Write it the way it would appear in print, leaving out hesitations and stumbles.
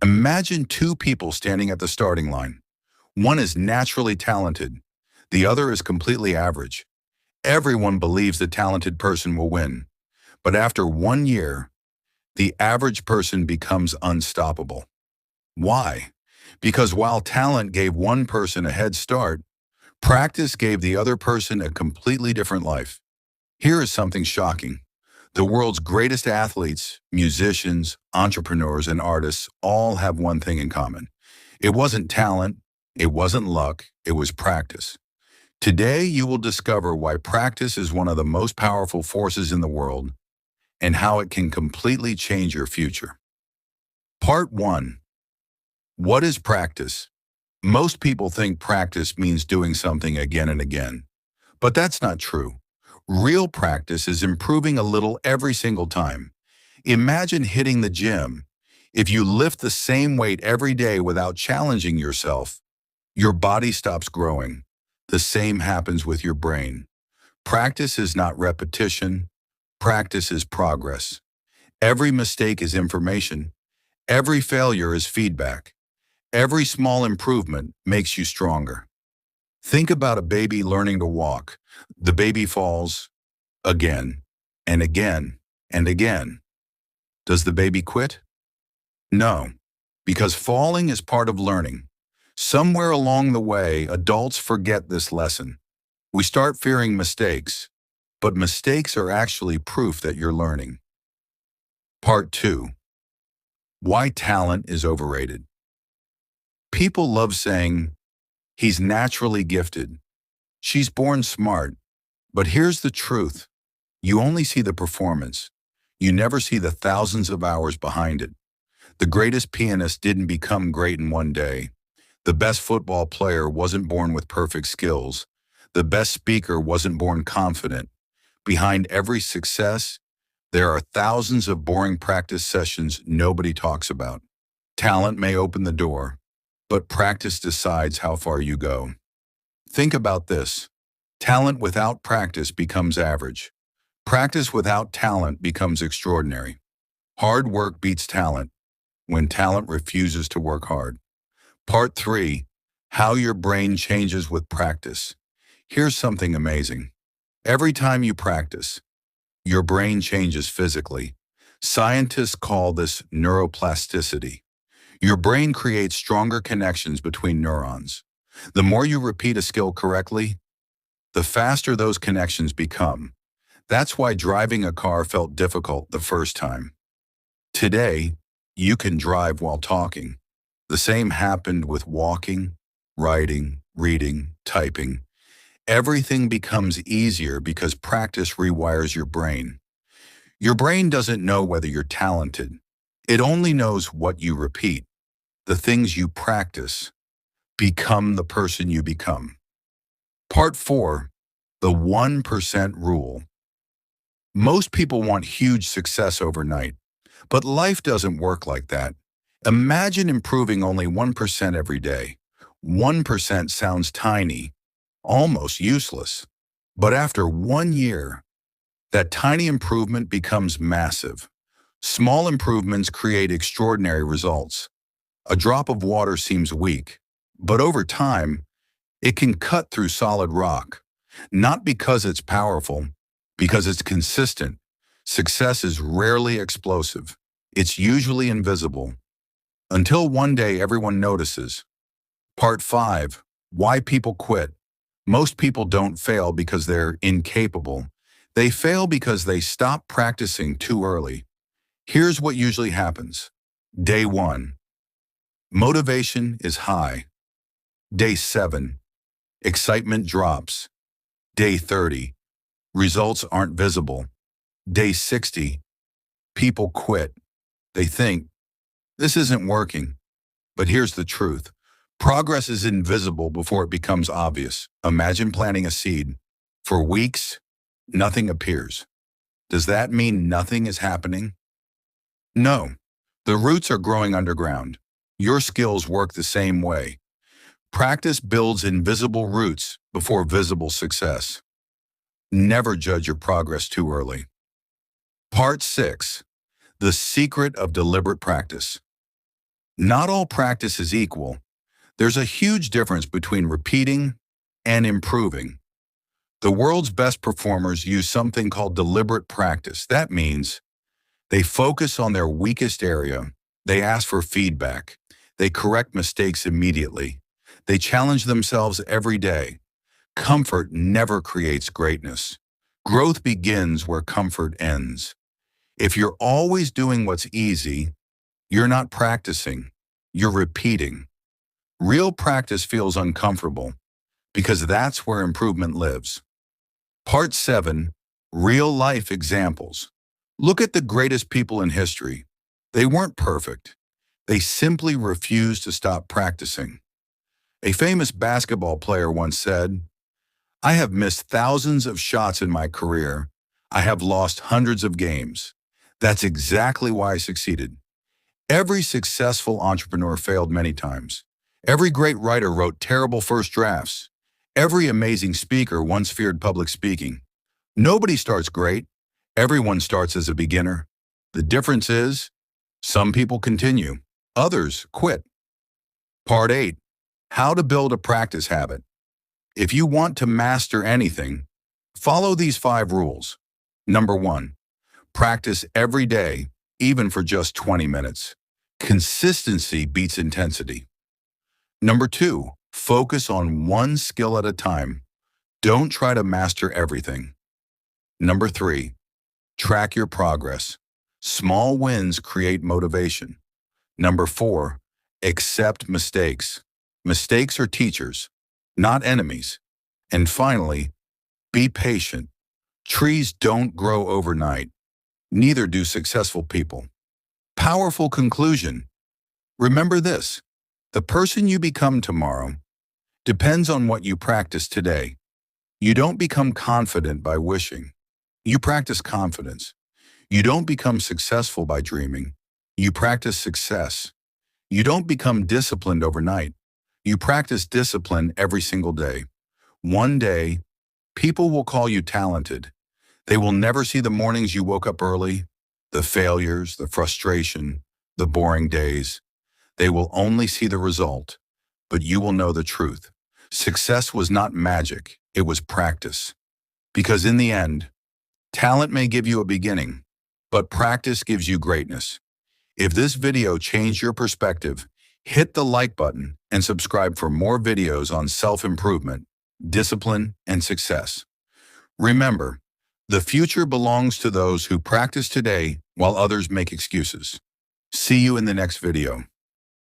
Imagine two people standing at the starting line. One is naturally talented. The other is completely average. Everyone believes the talented person will win. But after 1 year, the average person becomes unstoppable. Why? Because while talent gave one person a head start, practice gave the other person a completely different life. Here is something shocking. The world's greatest athletes, musicians, entrepreneurs, and artists all have one thing in common. It wasn't talent, it wasn't luck, it was practice. Today, you will discover why practice is one of the most powerful forces in the world and how it can completely change your future. Part 1. What is practice? Most people think practice means doing something again and again, but that's not true. Real practice is improving a little every single time. Imagine hitting the gym. If you lift the same weight every day without challenging yourself, your body stops growing. The same happens with your brain. Practice is not repetition. Practice is progress. Every mistake is information. Every failure is feedback. Every small improvement makes you stronger. Think about a baby learning to walk. The baby falls again and again and again. Does the baby quit? No, because falling is part of learning. Somewhere along the way, adults forget this lesson. We start fearing mistakes, but mistakes are actually proof that you're learning. Part 2. Why talent is overrated. People love saying, he's naturally gifted. She's born smart. But here's the truth. You only see the performance. You never see the thousands of hours behind it. The greatest pianist didn't become great in one day. The best football player wasn't born with perfect skills. The best speaker wasn't born confident. Behind every success, there are thousands of boring practice sessions nobody talks about. Talent may open the door, but practice decides how far you go. Think about this. Talent without practice becomes average. Practice without talent becomes extraordinary. Hard work beats talent when talent refuses to work hard. Part 3. How your brain changes with practice. Here's something amazing. Every time you practice, your brain changes physically. Scientists call this neuroplasticity. Your brain creates stronger connections between neurons. The more you repeat a skill correctly, the faster those connections become. That's why driving a car felt difficult the first time. Today, you can drive while talking. The same happened with walking, writing, reading, typing. Everything becomes easier because practice rewires your brain. Your brain doesn't know whether you're talented. It only knows what you repeat. The things you practice become the person you become. Part 4. The 1% rule. Most people want huge success overnight, but life doesn't work like that. Imagine improving only 1% every day. 1% sounds tiny, almost useless. But after 1 year, that tiny improvement becomes massive. Small improvements create extraordinary results. A drop of water seems weak, but over time, it can cut through solid rock. Not because it's powerful, because it's consistent. Success is rarely explosive. It's usually invisible. Until one day everyone notices. Part 5. Why people quit. Most people don't fail because they're incapable. They fail because they stop practicing too early. Here's what usually happens. Day 1. Motivation is high. Day 7. Excitement drops. Day 30. Results aren't visible. Day 60. People quit. They think, this isn't working. But here's the truth. Progress is invisible before it becomes obvious. Imagine planting a seed. For weeks, nothing appears. Does that mean nothing is happening? No. The roots are growing underground. Your skills work the same way. Practice builds invisible roots before visible success. Never judge your progress too early. Part 6. The secret of deliberate practice. Not all practice is equal. There's a huge difference between repeating and improving. The world's best performers use something called deliberate practice. That means they focus on their weakest area. They ask for feedback. They correct mistakes immediately. They challenge themselves every day. Comfort never creates greatness. Growth begins where comfort ends. If you're always doing what's easy, you're not practicing. You're repeating. Real practice feels uncomfortable because that's where improvement lives. Part 7. Real-life examples. Look at the greatest people in history. They weren't perfect. They simply refused to stop practicing. A famous basketball player once said, "I have missed thousands of shots in my career. I have lost hundreds of games. That's exactly why I succeeded." Every successful entrepreneur failed many times. Every great writer wrote terrible first drafts. Every amazing speaker once feared public speaking. Nobody starts great. Everyone starts as a beginner. The difference is, some people continue, others quit. Part 8. How to build a practice habit. If you want to master anything, follow these 5 rules. Number 1. Practice every day, even for just 20 minutes. Consistency beats intensity. Number 2. Focus on one skill at a time. Don't try to master everything. Number 3. Track your progress. Small wins create motivation. Number 4. Accept mistakes. Mistakes are teachers, not enemies. And finally, be patient. Trees don't grow overnight. Neither do successful people. Powerful conclusion. Remember this: the person you become tomorrow depends on what you practice today. You don't become confident by wishing. You practice confidence. You don't become successful by dreaming. You practice success. You don't become disciplined overnight. You practice discipline every single day. One day, people will call you talented. They will never see the mornings you woke up early, the failures, the frustration, the boring days. They will only see the result, but you will know the truth. Success was not magic, it was practice. Because in the end, talent may give you a beginning, but practice gives you greatness. If this video changed your perspective, hit the like button and subscribe for more videos on self-improvement, discipline, and success. Remember, the future belongs to those who practice today while others make excuses. See you in the next video.